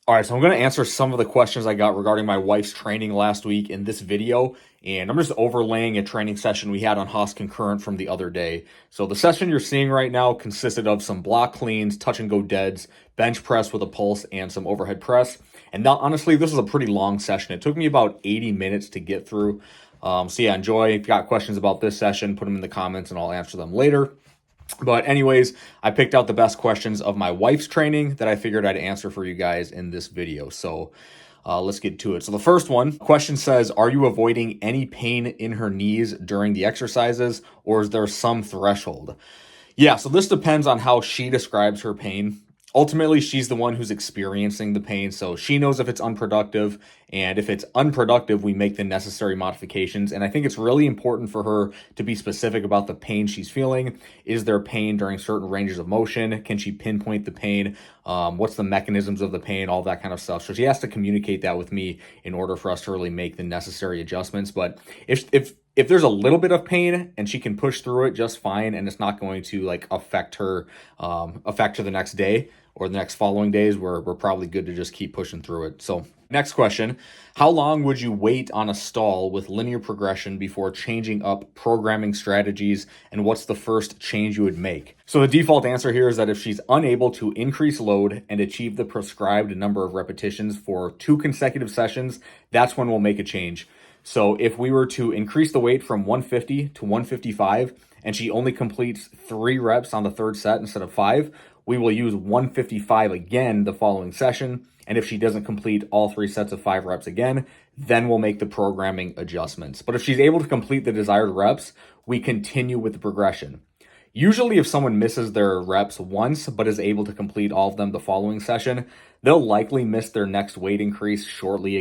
All right, so I'm going to answer some of the questions I got regarding my wife's training last week in this video, and I'm just overlaying a training session we had on Haas Concurrent from the other day. So the session you're seeing right now consisted of some block cleans, touch and go deads, bench press with a pulse, and some overhead press. And now, honestly, this is a pretty long session. It took me about 80 minutes to get through. So yeah, enjoy. If you got questions about this session, put them in the comments and I'll answer them later. But anyways, I picked out the best questions of my wife's training that I figured I'd answer for you guys in this video. So let's get to it. So the first question says, are you avoiding any pain in her knees during the exercises, or is there some threshold? Yeah, so this depends on how she describes her pain. Ultimately, she's the one who's experiencing the pain, so she knows if it's unproductive, and if it's unproductive, we make the necessary modifications. And I think it's really important for her to be specific about the pain she's feeling. Is there pain during certain ranges of motion? Can she pinpoint the pain? What's the mechanisms of the pain? All that kind of stuff. So she has to communicate that with me in order for us to really make the necessary adjustments. But if there's a little bit of pain and she can push through it just fine, and it's not going to like affect her the next day or the next following days, we're probably good to just keep pushing through it. So next question, how long would you wait on a stall with linear progression before changing up programming strategies, and what's the first change you would make? So the default answer here is that if she's unable to increase load and achieve the prescribed number of repetitions for 2 consecutive sessions, that's when we'll make a change. So if we were to increase the weight from 150 to 155 and she only completes 3 reps on the third set instead of 5, we will use 155 again the following session. And if she doesn't complete all 3 sets of 5 reps again, then we'll make the programming adjustments. But if she's able to complete the desired reps, we continue with the progression. Usually if someone misses their reps once but is able to complete all of them the following session, they'll likely miss their next weight increase shortly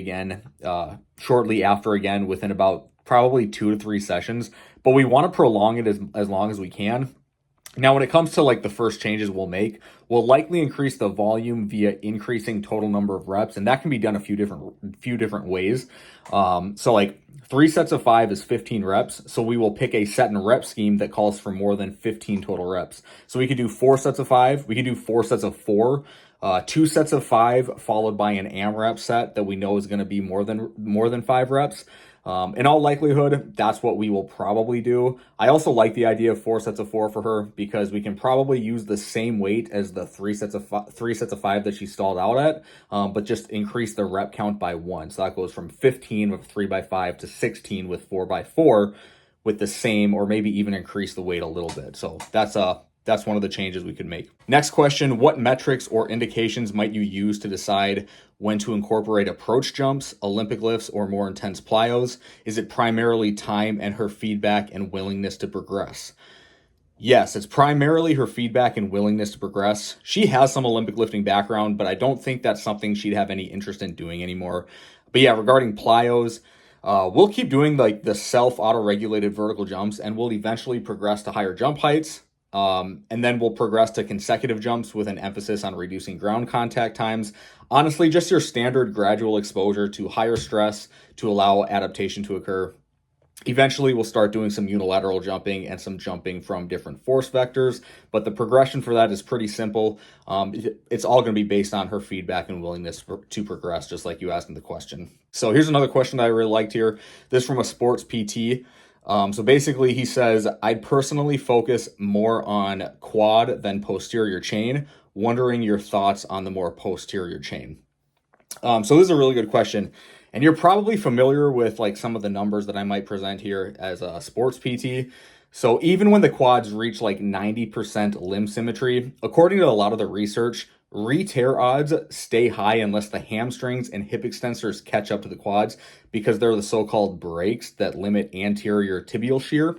after again within about probably 2 to 3 sessions. But we want to prolong it as long as we can. Now, when it comes to like the first changes we'll make, we'll likely increase the volume via increasing total number of reps, and that can be done a few different ways. So like 3 sets of 5 is 15 reps, so we will pick a set and rep scheme that calls for more than 15 total reps. So we could do 4 sets of 5, we could do 4 sets of 4, 2 sets of 5 followed by an AMRAP set that we know is going to be more than 5 reps. In all likelihood, that's what we will probably do. I also like the idea of 4 sets of 4 for her because we can probably use the same weight as the 3 sets of 5 that she stalled out at, but just increase the rep count by 1. So that goes from 15 with 3x5 to 16 with 4x4 with the same, or maybe even increase the weight a little bit. So that's one of the changes we could make. Next question, what metrics or indications might you use to decide when to incorporate approach jumps, Olympic lifts, or more intense plyos? Is it primarily time and her feedback and willingness to progress? Yes, it's primarily her feedback and willingness to progress. She has some Olympic lifting background, but I don't think that's something she'd have any interest in doing anymore. But yeah, regarding plyos, we'll keep doing like the self-auto-regulated vertical jumps, and we'll eventually progress to higher jump heights. And then we'll progress to consecutive jumps with an emphasis on reducing ground contact times. Honestly, just your standard gradual exposure to higher stress to allow adaptation to occur. Eventually, we'll start doing some unilateral jumping and some jumping from different force vectors, but the progression for that is pretty simple. It's all going to be based on her feedback and willingness to progress, just like you asked in the question. So here's another question that I really liked here. This from a sports PT. So basically he says, I'd personally focus more on quad than posterior chain, wondering your thoughts on the more posterior chain. So this is a really good question. And you're probably familiar with like some of the numbers that I might present here as a sports PT. So even when the quads reach like 90% limb symmetry, according to a lot of the research, re-tear odds stay high unless the hamstrings and hip extensors catch up to the quads because they're the so-called brakes that limit anterior tibial shear.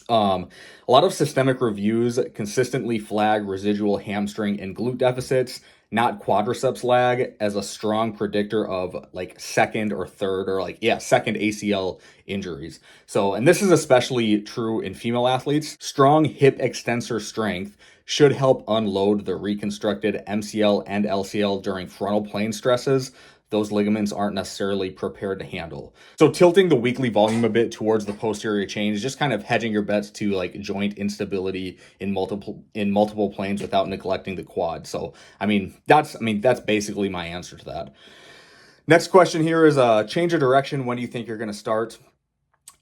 A lot of systemic reviews consistently flag residual hamstring and glute deficits, not quadriceps lag, as a strong predictor of like second ACL injuries. So, and this is especially true in female athletes. Strong hip extensor strength should help unload the reconstructed MCL and LCL during frontal plane stresses, those ligaments aren't necessarily prepared to handle. So tilting the weekly volume a bit towards the posterior chain is just kind of hedging your bets to like joint instability in multiple planes without neglecting the quad. So that's basically my answer to that. Next question here is change of direction. When do you think you're going to start?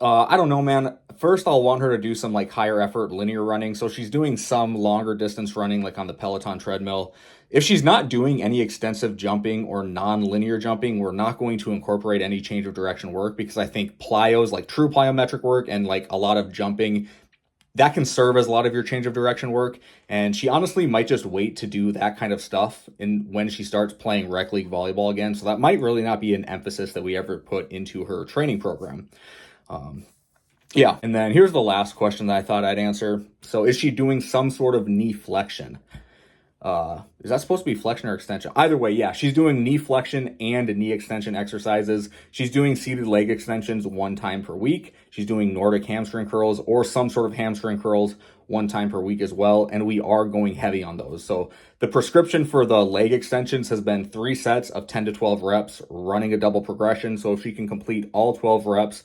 I don't know, man. First, I'll want her to do some like higher effort linear running. So she's doing some longer distance running, like on the Peloton treadmill. If she's not doing any extensive jumping or non-linear jumping, we're not going to incorporate any change of direction work, because I think plyos, like true plyometric work and like a lot of jumping, that can serve as a lot of your change of direction work. And she honestly might just wait to do that kind of stuff when she starts playing rec league volleyball again. So that might really not be an emphasis that we ever put into her training program. Yeah, and then here's the last question that I thought I'd answer. So is she doing some sort of knee flexion? Is that supposed to be flexion or extension? Either way, yeah, she's doing knee flexion and knee extension exercises. She's doing seated leg extensions 1 time per week. She's doing Nordic hamstring curls or some sort of hamstring curls 1 time per week as well. And we are going heavy on those. So the prescription for the leg extensions has been 3 sets of 10 to 12 reps, running a double progression. So if she can complete all 12 reps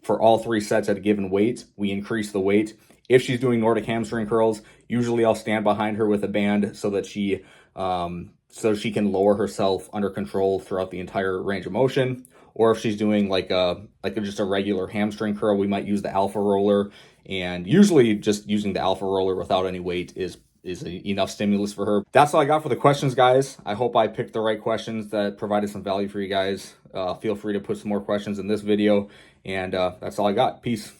for all 3 sets at a given weight, we increase the weight. If she's doing Nordic hamstring curls, usually I'll stand behind her with a band so that she can lower herself under control throughout the entire range of motion. Or if she's doing just a regular hamstring curl, we might use the alpha roller. And usually just using the alpha roller without any weight is enough stimulus for her. That's all I got for the questions, guys. I hope I picked the right questions that provided some value for you guys. Feel free to put some more questions in this video. And that's all I got. Peace.